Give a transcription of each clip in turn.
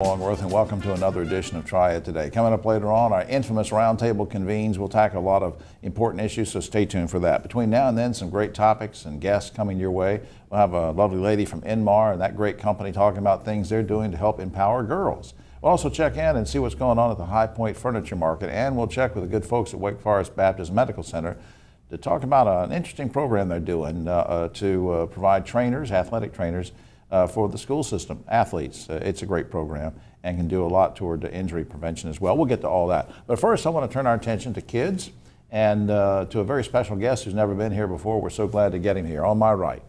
Longworth, and welcome to another edition of Triad Today. Coming up later on, our infamous roundtable convenes. We'll tackle a lot of important issues, so stay tuned for that. Between now and then, some great topics and guests coming your way. We'll have a lovely lady from Inmar and that great company talking about things they're doing to help empower girls. We'll also check in and see what's going on at the High Point Furniture Market, and we'll check with the good folks at Wake Forest Baptist Medical Center to talk about an interesting program they're doing to provide trainers, athletic trainers, for the school system, athletes. It's a great program and can do a lot toward injury prevention as well. We'll get to all that. But first, I want to turn our attention to kids and to a very special guest who's never been here before. We're so glad to get him here. On my right,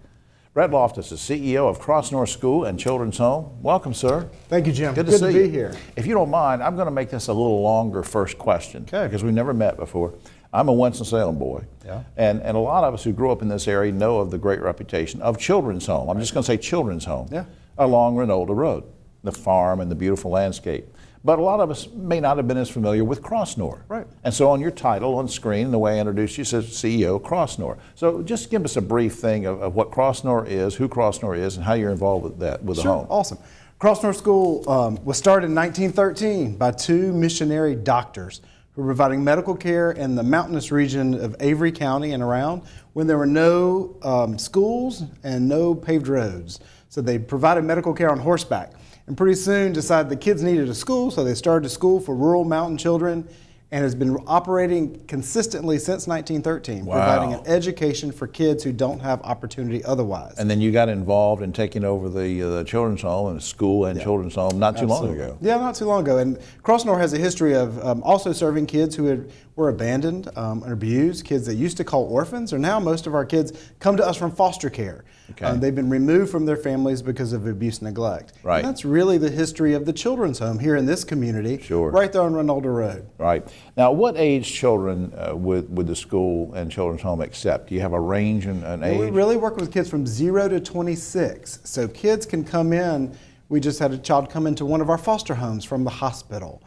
Brett Loftus is CEO of Cross North School and Children's Home. Welcome, sir. Thank you, Jim. Good to see you. Be here. If you don't mind, I'm going to make this a little longer first question, okay, because we've never met before. I'm a Winston-Salem boy, yeah, and a lot of us who grew up in this area know of the great reputation of Children's Home. I'm just going to say Children's Home, yeah, along Renolda Road, the farm and the beautiful landscape. But a lot of us may not have been as familiar with Cross North. Right. And so on your title on screen, the way I introduced you, says CEO Cross North. So just give us a brief thing of what Cross North is, who Cross North is, and how you're involved with that, with the home. Awesome. Cross North School was started in 1913 by two missionary doctors who were providing medical care in the mountainous region of Avery County and around when there were no schools and no paved roads. So they provided medical care on horseback. And pretty soon decided the kids needed a school, so they started a school for rural mountain children, and has been operating consistently since 1913, wow, providing an education for kids who don't have opportunity otherwise. And then you got involved in taking over the children's home and school and children's home not too long ago. Yeah, not too long ago. And Cross North has a history of also serving kids who were abandoned and abused, kids that used to call orphans, or now most of our kids come to us from foster care. Okay. They've been removed from their families because of abuse and neglect. Right. And that's really the history of the children's home here in this community, sure, right there on Renolda Road. Right. Now, what age children would the school and children's home accept? Do you have a range and age? We really work with kids from 0 to 26. So kids can come in. We just had a child come into one of our foster homes from the hospital.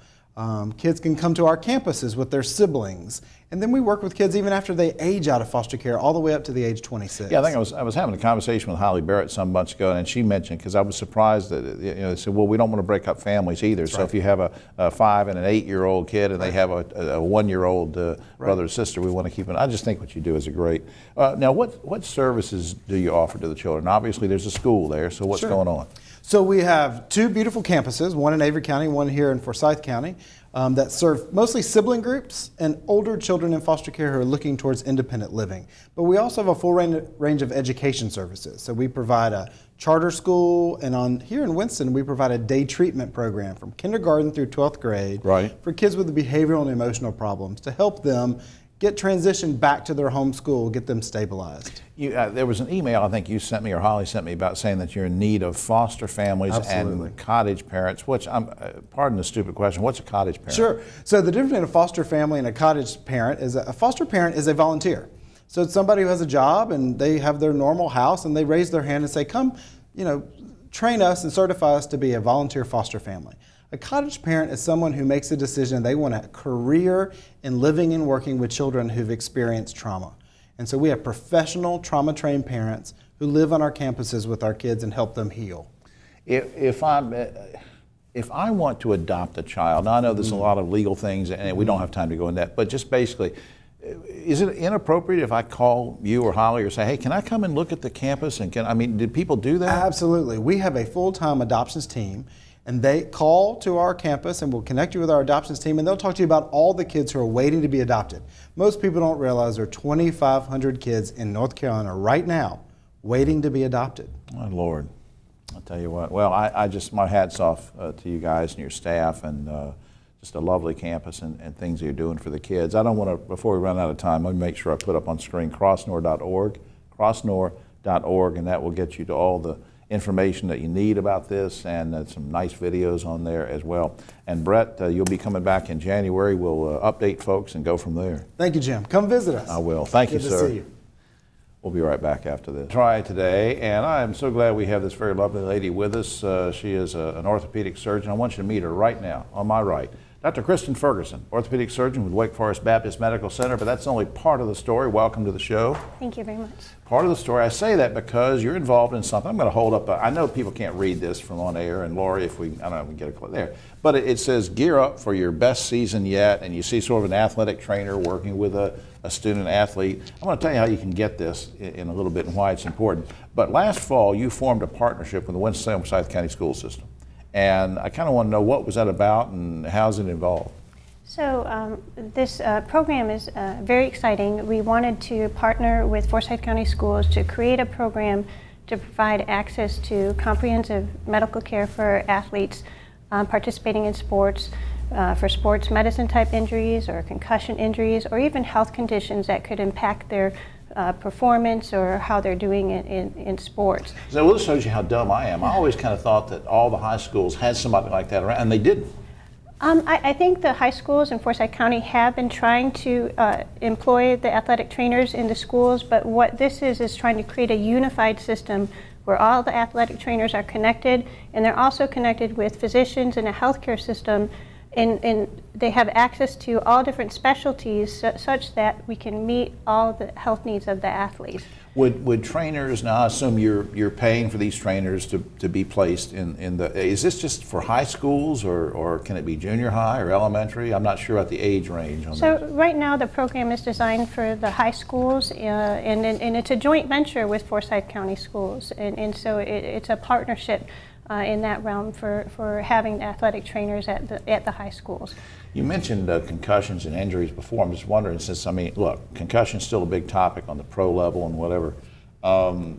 Kids can come to our campuses with their siblings. And then we work with kids even after they age out of foster care, all the way up to the age 26. Yeah, I think I was having a conversation with Holly Barrett some months ago, and she mentioned, because I was surprised that, they said, well, we don't want to break up families either. That's so right. If you have a 5 and an 8-year-old kid and they have a 1-year-old brother or sister, we want to keep it. I just think what you do is great. Now, what services do you offer to the children? Obviously, there's a school there, so what's going on? So we have two beautiful campuses, one in Avery County, one here in Forsyth County, that serve mostly sibling groups and older children in foster care who are looking towards independent living. But we also have a full range of education services. So we provide a charter school, and here in Winston, we provide a day treatment program from kindergarten through 12th grade, right, for kids with behavioral and emotional problems to help them get transitioned back to their home school, get them stabilized. There was an email I think you sent me or Holly sent me about saying that you're in need of foster families Absolutely. And cottage parents. Which pardon the stupid question, what's a cottage parent? Sure. So the difference between a foster family and a cottage parent is a foster parent is a volunteer. So it's somebody who has a job and they have their normal house and they raise their hand and say, come, train us and certify us to be a volunteer foster family. A cottage parent is someone who makes a decision they want a career in living and working with children who've experienced trauma. And so we have professional trauma-trained parents who live on our campuses with our kids and help them heal. If I want to adopt a child, now I know there's a lot of legal things and we don't have time to go into that, but just basically, is it inappropriate if I call you or Holly or say, hey, can I come and look at the campus? And did people do that? Absolutely. We have a full-time adoptions team, and they call to our campus and we'll connect you with our adoptions team, and they'll talk to you about all the kids who are waiting to be adopted. Most people don't realize there are 2,500 kids in North Carolina right now waiting to be adopted. My Lord, I'll tell you what. Well, my hat's off to you guys and your staff, and just a lovely campus and things that you're doing for the kids. I don't want to, before we run out of time, let me make sure I put up on screen crossnor.org, crossnor.org, and that will get you to all the information that you need about this, and some nice videos on there as well. And Brett, you'll be coming back in January. We'll update folks and go from there. Thank you, Jim. Come visit us. I will. Thank you, Good sir. to see you. We'll be right back after this. Triad Today, and I am so glad we have this very lovely lady with us. She is an orthopedic surgeon. I want you to meet her right now, on my right. Dr. Kristen Ferguson, orthopedic surgeon with Wake Forest Baptist Medical Center, but that's only part of the story. Welcome to the show. Thank you very much. Part of the story, I say that because you're involved in something. I'm going to hold up, I know people can't read this from on air, and Lori, if we, I don't know if we can get a clip there, but it says, gear up for your best season yet, and you see sort of an athletic trainer working with a student athlete. I'm going to tell you how you can get this in a little bit and why it's important. But last fall, you formed a partnership with the Winston-Salem Forsyth County School System. And I kind of want to know what was that about and how's it involved? So this program is very exciting. We wanted to partner with Forsyth County Schools to create a program to provide access to comprehensive medical care for athletes participating in sports, for sports medicine type injuries or concussion injuries, or even health conditions that could impact their performance or how they're doing in sports. So this shows you how dumb I am. I always kind of thought that all the high schools had somebody like that around, and they didn't. I think the high schools in Forsyth County have been trying to employ the athletic trainers in the schools, but what this is trying to create a unified system where all the athletic trainers are connected, and they're also connected with physicians in a healthcare system, and they have access to all different specialties such that we can meet all the health needs of the athletes. Would trainers, now I assume you're paying for these trainers to be placed in the, is this just for high schools or can it be junior high or elementary? I'm not sure about the age range on So this. right now the program is designed for the high schools and it's a joint venture with Forsyth County Schools, and so it's a partnership in that realm for having athletic trainers at the high schools. You mentioned concussions and injuries before. I'm just wondering, since, I mean, look, concussion's still a big topic on the pro level and whatever.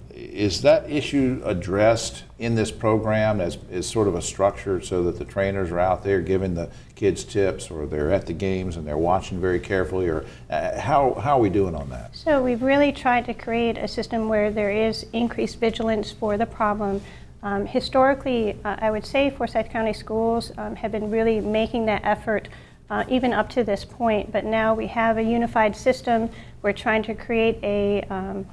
Is that issue addressed in this program as sort of a structure so that the trainers are out there giving the kids tips, or they're at the games and they're watching very carefully, or how are we doing on that? So we've really tried to create a system where there is increased vigilance for the problem. Historically, I would say Forsyth County Schools have been really making that effort even up to this point, but now we have a unified system. We're trying to create an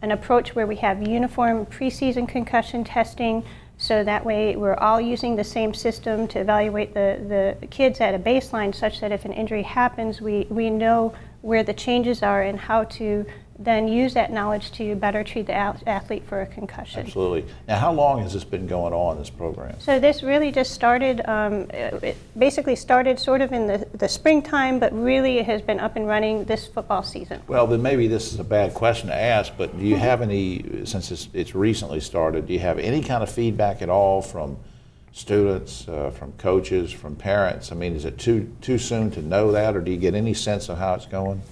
approach where we have uniform preseason concussion testing, so that way we're all using the same system to evaluate the kids at a baseline, such that if an injury happens, we know where the changes are and how to then use that knowledge to better treat the athlete for a concussion. Absolutely. Now, how long has this been going on, this program? So this really just started, it basically started sort of in the springtime, but really it has been up and running this football season. Well, then maybe this is a bad question to ask, but do you have any, since it's recently started, do you have any kind of feedback at all from students, from coaches, from parents? I mean, is it too soon to know that, or do you get any sense of how it's going?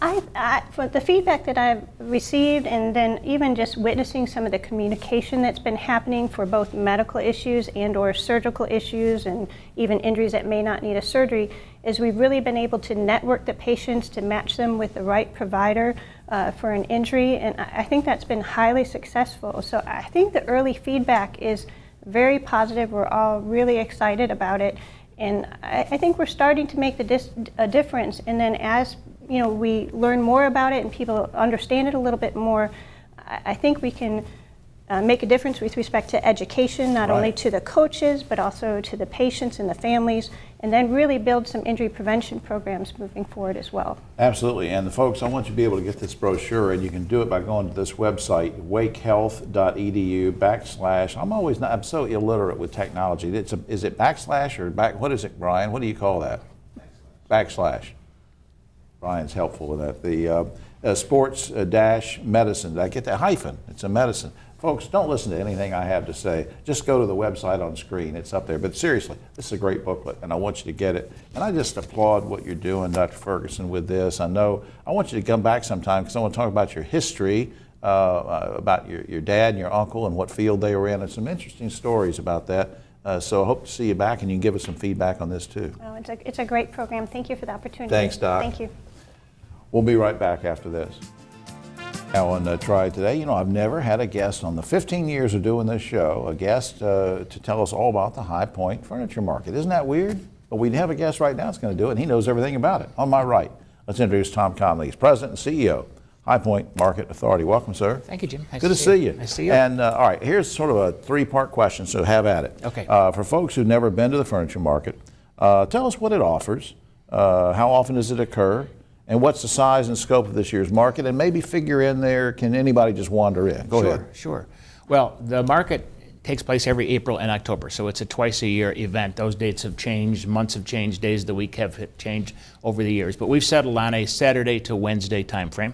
For the feedback that I've received, and then even just witnessing some of the communication that's been happening for both medical issues and or surgical issues and even injuries that may not need a surgery, is we've really been able to network the patients to match them with the right provider for an injury, and I think that's been highly successful. So I think the early feedback is very positive. We're all really excited about it, and I think we're starting to make a difference. And then as we learn more about it and people understand it a little bit more, I think we can make a difference with respect to education, not only to the coaches, but also to the patients and the families, and then really build some injury prevention programs moving forward as well. Absolutely. And the folks, I want you to be able to get this brochure, and you can do it by going to this website, wakehealth.edu/. I'm so illiterate with technology. Is it backslash or what is it, Brian? What do you call that? Backslash. Brian's helpful with that. The sports dash medicine. Did I get that? Hyphen. It's a medicine. Folks, don't listen to anything I have to say. Just go to the website on screen. It's up there. But seriously, this is a great booklet, and I want you to get it. And I just applaud what you're doing, Dr. Ferguson, with this. I want you to come back sometime because I want to talk about your history, about your dad and your uncle and what field they were in, and some interesting stories about that. So I hope to see you back, and you can give us some feedback on this too. Oh, it's a great program. Thank you for the opportunity. Thanks, Doc. Thank you. We'll be right back after this. Now on Triad Today, I've never had a guest on the 15 years of doing this show, a guest to tell us all about the High Point Furniture Market. Isn't that weird? But we have a guest right now that's going to do it, and he knows everything about it. On my right, let's introduce Tom Conley. He's President and CEO, High Point Market Authority. Welcome, sir. Thank you, Jim. Good to see you. Nice to see you. And all right, here's sort of a three-part question, so have at it. Okay. For folks who've never been to the furniture market, tell us what it offers. How often does it occur? And what's the size and scope of this year's market? And maybe figure in there, can anybody just wander in? Go ahead. Sure. Well, the market takes place every April and October, so it's a twice-a-year event. Those dates have changed, months have changed, days of the week have changed over the years. But we've settled on a Saturday to Wednesday time frame,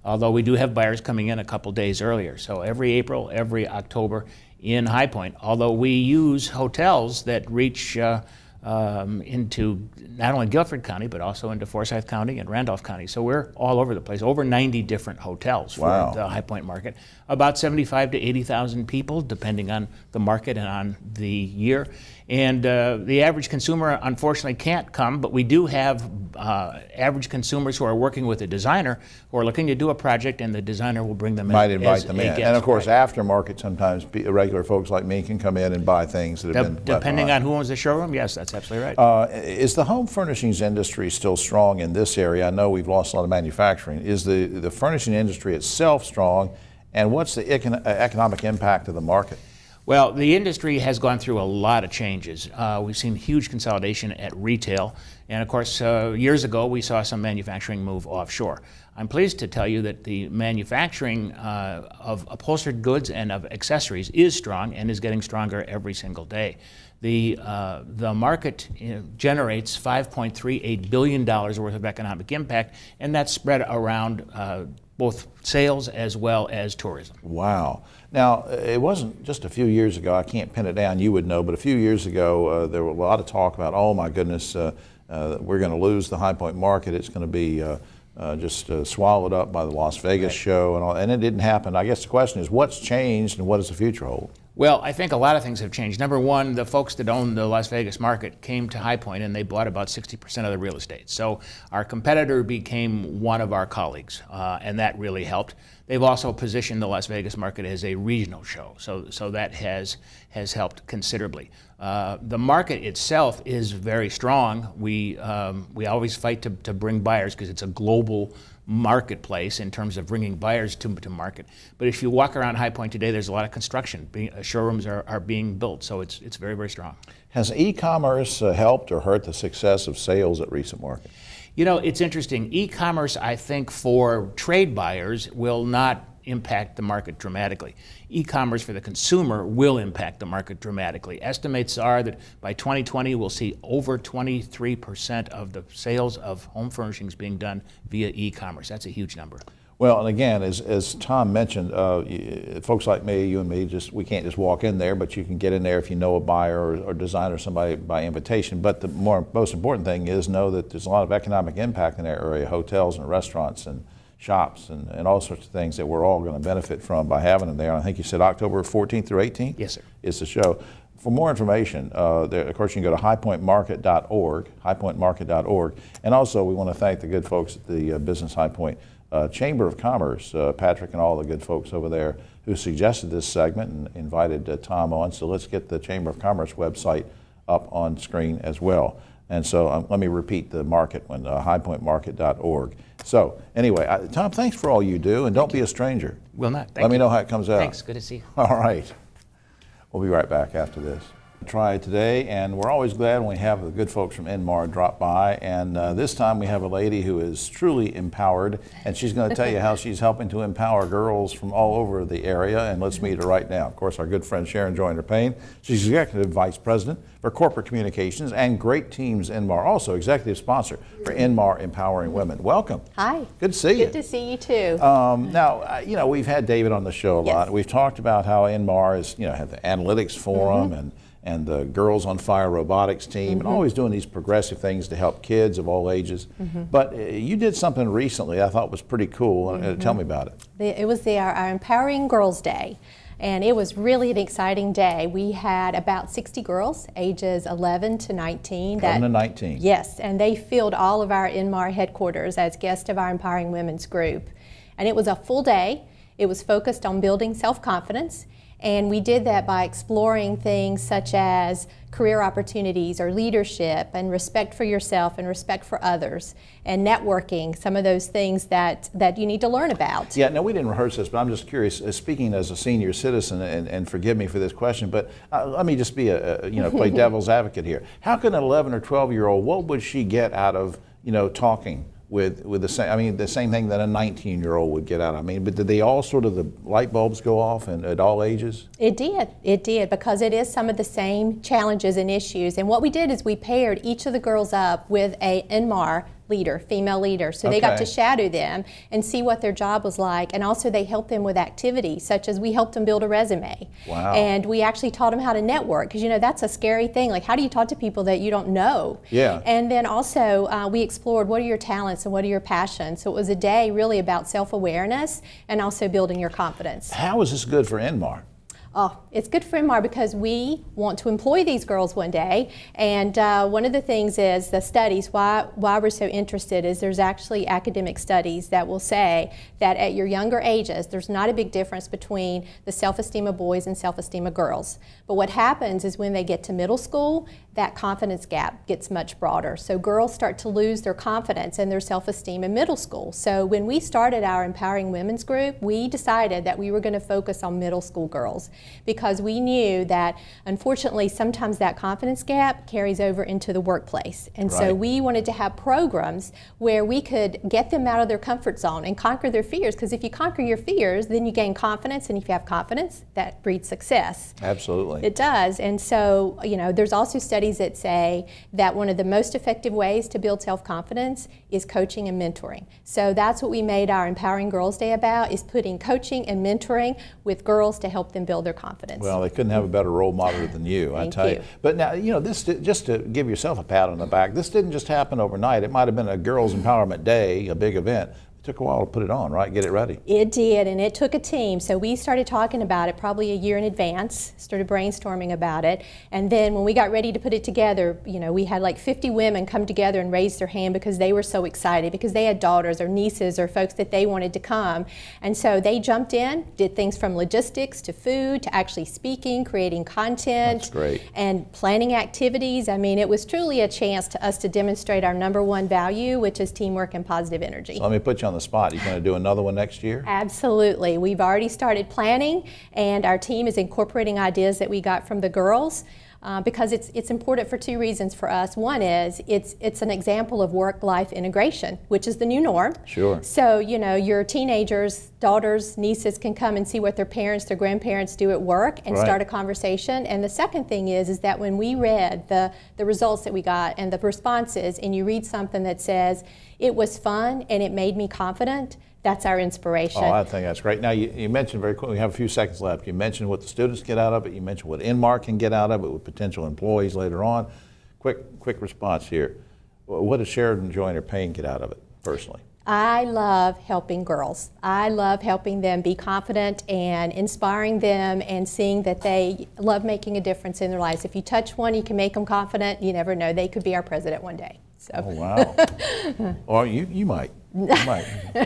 although we do have buyers coming in a couple days earlier. So every April, every October in High Point, although we use hotels that reach into not only Guilford County, but also into Forsyth County and Randolph County. So we're all over the place, over 90 different hotels for Wow. the High Point market. About 75 to 80,000 people, depending on the market and on the year. And the average consumer, unfortunately, can't come, but we do have average consumers who are working with a designer who are looking to do a project, and the designer will bring them Might in invite as them a in. guest. And of course, Right. aftermarket, sometimes regular folks like me can come in and buy things that have been left Depending behind. on who owns the showroom, yes, that's absolutely right. Is the home furnishings industry still strong in this area? I know we've lost a lot of manufacturing. Is the furnishing industry itself strong? And what's the economic impact of the market? Well, the industry has gone through a lot of changes. We've seen huge consolidation at retail. And of course, years ago, we saw some manufacturing move offshore. I'm pleased to tell you that the manufacturing of upholstered goods and of accessories is strong and is getting stronger every single day. The market generates $5.38 billion worth of economic impact, and that's spread around both sales as well as tourism. Wow. Now, it wasn't just a few years ago, I can't pin it down, you would know, but a few years ago, there was a lot of talk about, oh my goodness, we're going to lose the High Point market. It's going to be just swallowed up by the Las Vegas show and all, and it didn't happen. I guess the question is, what's changed and what does the future hold? Well, I think a lot of things have changed. Number one, the folks that own the Las Vegas market came to High Point and they bought about 60% of the real estate. So our competitor became one of our colleagues, and that really helped. They've also positioned the Las Vegas market as a regional show, so that has helped considerably. The market itself is very strong. We always fight to bring buyers because it's a global marketplace in terms of bringing buyers to market. But if you walk around High Point today, there's a lot of construction. Showrooms are being built, so it's very, very strong. Has e-commerce helped or hurt the success of sales at recent market? You know, it's interesting. E-commerce, I think, for trade buyers will not impact the market dramatically. E-commerce for the consumer will impact the market dramatically. Estimates are that by 2020 we'll see over 23% of the sales of home furnishings being done via e-commerce. That's a huge number. Well, and again, as Tom mentioned, folks like me, you and me, we can't just walk in there, but you can get in there if you know a buyer or designer or somebody by invitation. But the most important thing is know that there's a lot of economic impact in that area, hotels and restaurants and shops and all sorts of things that we're all going to benefit from by having them there. I think you said October 14th through 18th? Yes, sir. Is the show. For more information, of course, you can go to highpointmarket.org, highpointmarket.org. And also, we want to thank the good folks at the Business High Point Chamber of Commerce, Patrick and all the good folks over there who suggested this segment and invited Tom on. So let's get the Chamber of Commerce website up on screen as well. And so let me repeat the market one, highpointmarket.org. So anyway, Tom, thanks for all you do, and don't be a stranger. Will not. Thank Let me you. know how it comes out. Thanks. Good to see you. All right. We'll be right back after this. Triad Today, and we're always glad when we have the good folks from Inmar drop by, and this time we have a lady who is truly empowered, and she's going to tell you how she's helping to empower girls from all over the area, and let's meet her right now. Of course, our good friend Sharon Joyner-Payne. She's Executive Vice President for Corporate Communications and Great Teams Inmar, also Executive Sponsor for Inmar Empowering Women. Welcome. Hi. Good to see you. Good to see you too. Now, you know, we've had David on the show a lot. Yes. We've talked about how Inmar is, you know, have the analytics forum and the Girls on Fire robotics team, and always doing these progressive things to help kids of all ages. But you did something recently I thought was pretty cool. Tell me about it. It was our Empowering Girls Day, and it was really an exciting day. We had about 60 girls, ages 11 to 19. 11 to 19. Yes, and they filled all of our Inmar headquarters as guests of our Empowering Women's group. And it was a full day. It was focused on building self-confidence, And we did that by exploring things such as career opportunities or leadership and respect for yourself and respect for others and networking, some of those things that you need to learn about. Yeah, no, we didn't rehearse this, but I'm just curious, speaking as a senior citizen, and forgive me for this question, but let me just be play devil's advocate here. How can an 11 or 12-year-old, what would she get out of, talking with the same, the same thing that a 19-year-old would get out of? But did they all sort of, the light bulbs go off and at all ages? It did, because it is some of the same challenges and issues. And what we did is we paired each of the girls up with a NMAR leader, female leader. So they got to shadow them and see what their job was like. And also they helped them with activities, such as we helped them build a resume. Wow. And we actually taught them how to network, because that's a scary thing. Like, how do you talk to people that you don't know? Yeah. And then also we explored what are your talents and what are your passions. So it was a day really about self-awareness and also building your confidence. How is this good for NMAR? Oh, it's good for NMAR because we want to employ these girls one day. And one of the things is the studies, why we're so interested is there's actually academic studies that will say that at your younger ages, there's not a big difference between the self-esteem of boys and self-esteem of girls. But what happens is when they get to middle school, that confidence gap gets much broader. So girls start to lose their confidence and their self-esteem in middle school. So when we started our Empowering Women's group, we decided that we were going to focus on middle school girls, because we knew that unfortunately sometimes that confidence gap carries over into the workplace. And so we wanted to have programs where we could get them out of their comfort zone and conquer their fears, because if you conquer your fears, then you gain confidence, and if you have confidence, that breeds success. Absolutely. It does. And so, there's also studies that say that one of the most effective ways to build self-confidence is coaching and mentoring. So that's what we made our Empowering Girls Day about, is putting coaching and mentoring with girls to help them build their confidence. Well, they couldn't have a better role model than you, I tell you. But now, this, just to give yourself a pat on the back, this didn't just happen overnight. It might have been a Girls Empowerment Day, a big event. It took a while to put it on, right? Get it ready. It did, and it took a team. So we started talking about it probably a year in advance, started brainstorming about it, and then when we got ready to put it together, we had like 50 women come together and raise their hand because they were so excited, because they had daughters or nieces or folks that they wanted to come. And so they jumped in, did things from logistics to food to actually speaking, creating content. That's great. And planning activities. It was truly a chance to us to demonstrate our number one value, which is teamwork and positive energy. So let me put you on the spot. You going to do another one next year? Absolutely. We've already started planning, and our team is incorporating ideas that we got from the girls. Because it's important for two reasons for us. One is it's an example of work-life integration, which is the new norm. Sure. So, your teenagers, daughters, nieces can come and see what their parents, their grandparents do at work and start a conversation. And the second thing is that when we read the results that we got and the responses, and you read something that says, it was fun and it made me confident, that's our inspiration. Oh, I think that's great. Now, you mentioned very quickly, we have a few seconds left. You mentioned what the students get out of it. You mentioned what NMAR can get out of it with potential employees later on. Quick response here. What does Sheridan, Joyner, Payne get out of it personally? I love helping girls. I love helping them be confident and inspiring them and seeing that they love making a difference in their lives. If you touch one, you can make them confident. You never know. They could be our president one day. So. Oh, wow. Or you might.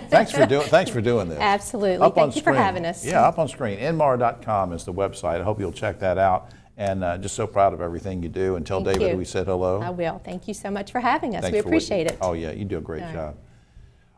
Thanks for doing this. Absolutely. Thank you for having us. Yeah, up on screen. nmar.com is the website. I hope you'll check that out. And just so proud of everything you do. And tell David we said hello. I will. Thank you so much for having us. Thanks we appreciate it. Oh, yeah, you do a great job.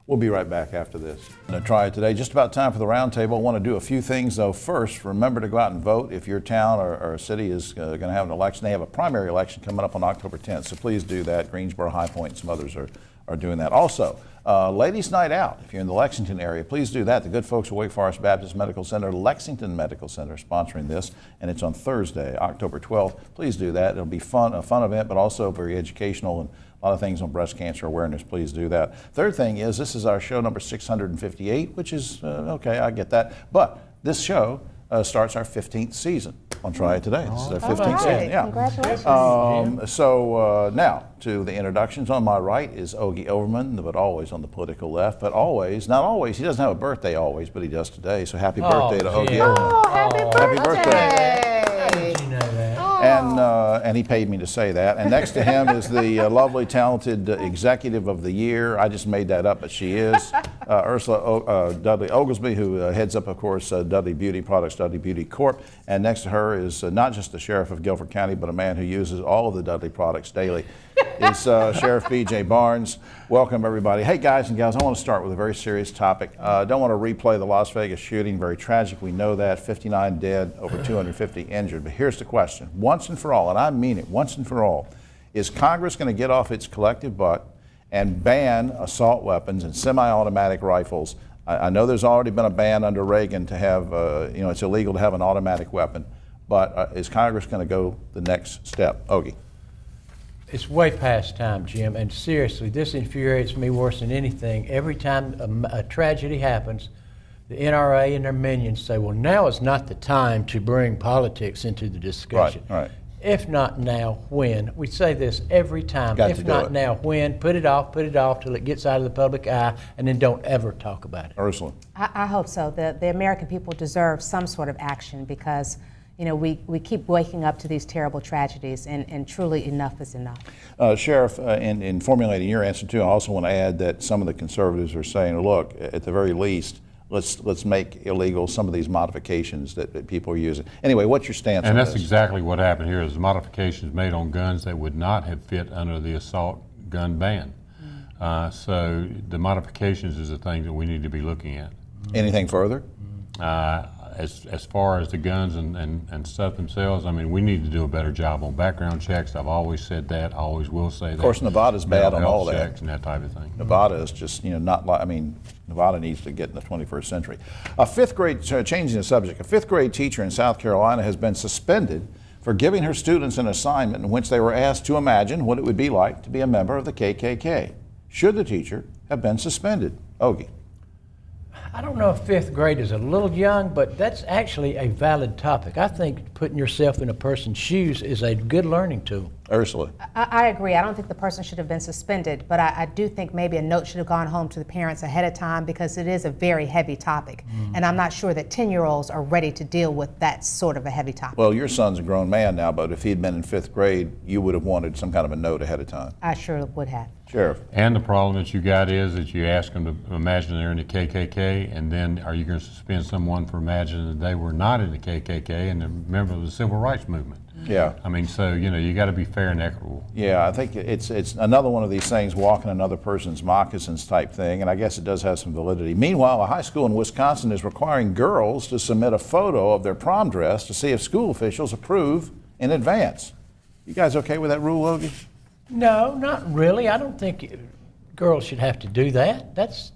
We'll be right back after this. Try it today. Just about time for the roundtable. I want to do a few things, though. First, remember to go out and vote if your town or city is going to have an election. They have a primary election coming up on October 10th, so please do that. Greensboro, High Point, and some others are doing that. Also, Ladies' Night Out, if you're in the Lexington area, please do that. The good folks at Wake Forest Baptist Medical Center, Lexington Medical Center, sponsoring this, and it's on Thursday, October 12th. Please do that. It'll be a fun event, but also very educational, and a lot of things on breast cancer awareness. Please do that. Third thing is, this is our show number 658, which is, okay, I get that. But this show starts our 15th season on Triad Today. This is our 15th season. Yeah. Congratulations. So now to the introductions. On my right is Ogie Overman, but always on the political left. But always, not always, he doesn't have a birthday always, but he does today. So happy birthday to Ogie Overman. Oh, happy birthday. How did you know that? And he paid me to say that. And next to him is the lovely, talented executive of the year. I just made that up, but she is Ursula Dudley Oglesby, who heads up, of course, Dudley Beauty Products, Dudley Beauty Corp. And next to her is not just the sheriff of Guilford County, but a man who uses all of the Dudley products daily. Is Sheriff B.J. Barnes. Welcome, everybody. Hey, guys and gals, I want to start with a very serious topic. Don't want to replay the Las Vegas shooting. Very tragic. We know that. 59 dead, over 250 injured. But here's the question. Once and for all, and I mean it, once and for all, is Congress going to get off its collective butt and ban assault weapons and semi-automatic rifles? I know there's already been a ban under Reagan to have, it's illegal to have an automatic weapon. But is Congress going to go the next step? Ogie. It's way past time, Jim, and seriously, this infuriates me worse than anything. Every time a tragedy happens, the NRA and their minions say, well, now is not the time to bring politics into the discussion. Right. If not now, when? We say this every time. If not now, when? Put it off till it gets out of the public eye, and then don't ever talk about it. Ursula. I hope so. The American people deserve some sort of action because we keep waking up to these terrible tragedies, and truly enough is enough. Sheriff, in formulating your answer too, I also want to add that some of the conservatives are saying, look, at the very least, let's make illegal some of these modifications that people are using. Anyway, what's your stance on this? And that's exactly what happened here, is modifications made on guns that would not have fit under the assault gun ban. So the modifications is the thing that we need to be looking at. Anything further? As far as the guns and stuff themselves, I mean, we need to do a better job on background checks. I've always said that, I always will say that. Of course, Nevada's bad on all that. Checks and that type of thing. Nevada is just, not like, Nevada needs to get in the 21st century. A fifth grade, changing the subject, a fifth grade teacher in South Carolina has been suspended for giving her students an assignment in which they were asked to imagine what it would be like to be a member of the KKK. Should the teacher have been suspended? Ogie. I don't know if fifth grade is a little young, but that's actually a valid topic. I think putting yourself in a person's shoes is a good learning tool. Ursula. I agree. I don't think the person should have been suspended, but I do think maybe a note should have gone home to the parents ahead of time because it is a very heavy topic. And I'm not sure that 10-year-olds are ready to deal with that sort of a heavy topic. Well, your son's a grown man now, but if he'd been in fifth grade, you would have wanted some kind of a note ahead of time. I sure would have. Sheriff. And the problem that you got is that you ask them to imagine they're in the KKK, and then are you going to suspend someone for imagining that they were not in the KKK and a member of the Civil Rights Movement? Yeah. I mean, so, you got to be fair and equitable. Yeah, I think it's another one of these things, walking another person's moccasins type thing, and I guess it does have some validity. Meanwhile, a high school in Wisconsin is requiring girls to submit a photo of their prom dress to see if school officials approve in advance. You guys okay with that rule, Ogie? No, not really. I don't think girls should have to do that. That's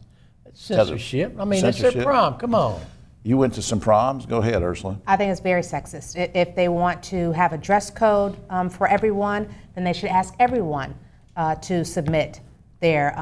censorship. I mean, it's their prom. Come on. You went to some proms? Go ahead, Ursula. I think it's very sexist. If they want to have a dress code for everyone, then they should ask everyone to submit their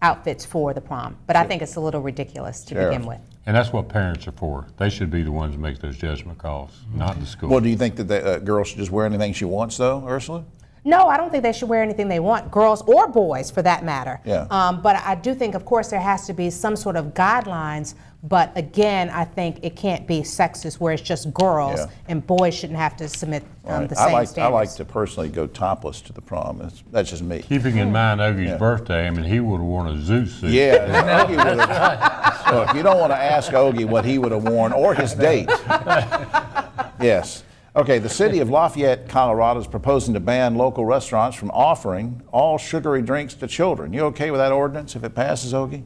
outfits for the prom. But I think it's a little ridiculous to begin with. And that's what parents are for. They should be the ones that make those judgment calls, not the school. Well, do you think that the girl should just wear anything she wants, though, Ursula? No, I don't think they should wear anything they want, girls or boys for that matter. Yeah. But I do think, of course, there has to be some sort of guidelines. But again, I think it can't be sexist where it's just girls and boys shouldn't have to submit the same standards. I like to personally go topless to the prom. That's just me. Keeping in mind Ogie's birthday, I mean, he would have worn a zoo suit. Yeah. Ogie would have, look, you don't want to ask Ogie what he would have worn or his date. Yes. Okay, the city of Lafayette, Colorado is proposing to ban local restaurants from offering all sugary drinks to children. You okay with that ordinance if it passes, Ogie?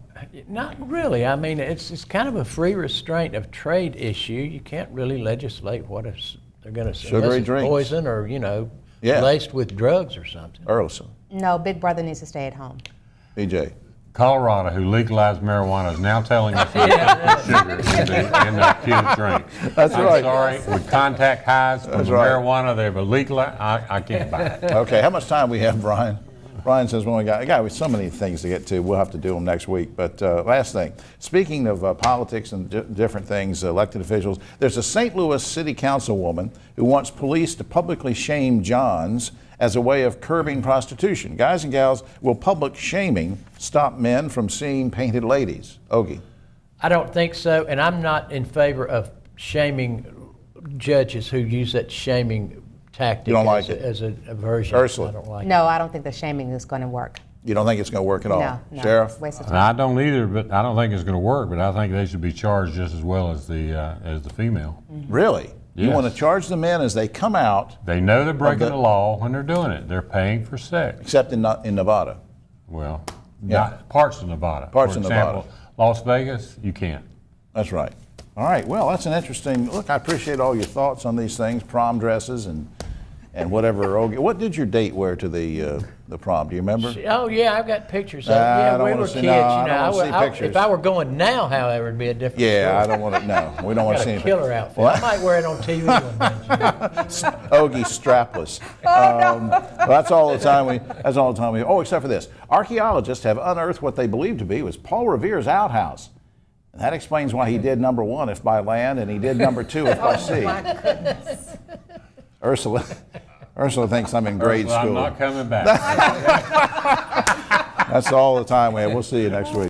Not really. I mean, it's kind of a free restraint of trade issue. You can't really legislate what they're going to say. Sugary drinks. Poison or, laced with drugs or something. Ursula. No, Big Brother needs to stay at home. BJ. Colorado, who legalized marijuana, is now telling us that sugar in their kids' drinks. That's right. I'm sorry, with contact highs from marijuana, they've legalized. I can't buy it. Okay, how much time we have, Brian? Brian says, well, we got so many things to get to. We'll have to do them next week. But last thing, speaking of politics and different things, elected officials, there's a St. Louis city councilwoman who wants police to publicly shame Johns as a way of curbing prostitution. Guys and gals, will public shaming stop men from seeing painted ladies? Ogie. I don't think so, and I'm not in favor of shaming judges who use that shaming tactic You don't like it? as a version. Ursula. I don't like it. No, I don't think the shaming is going to work. You don't think it's going to work at all? No. Sheriff? Waste of time. And I don't either, but I don't think it's going to work, but I think they should be charged just as well as the female. Really? You Yes. want to charge the men as they come out, They know they're breaking the- the law when they're doing it. They're paying for sex. except in Nevada? Well, Yeah. not parts of Nevada. Parts For of example, Nevada. Las Vegas, you can't. That's right. All right. Well, that's an interesting look. I appreciate all your thoughts on these things, prom dresses and whatever. What did your date wear to the prom? Do you remember? Oh yeah, I've got pictures of it. I Yeah, don't we wanna were see- kids. no, You I know, don't wanna see I- pictures. if I were going now, however, it'd be a different Yeah, story. I don't want to. No, we don't want to Got see a anything. killer outfit. What? I might wear it on TV one day. Ogie strapless. Well, that's all the time we. That's all the time we. Oh, except for this, archaeologists have unearthed what they believe to be was Paul Revere's outhouse. And that explains why he did number 1 if by land, and he did number 2 if by sea. Ursula thinks I'm in grade Well, I'm school. not coming back. That's all the time we have. We'll see you next week.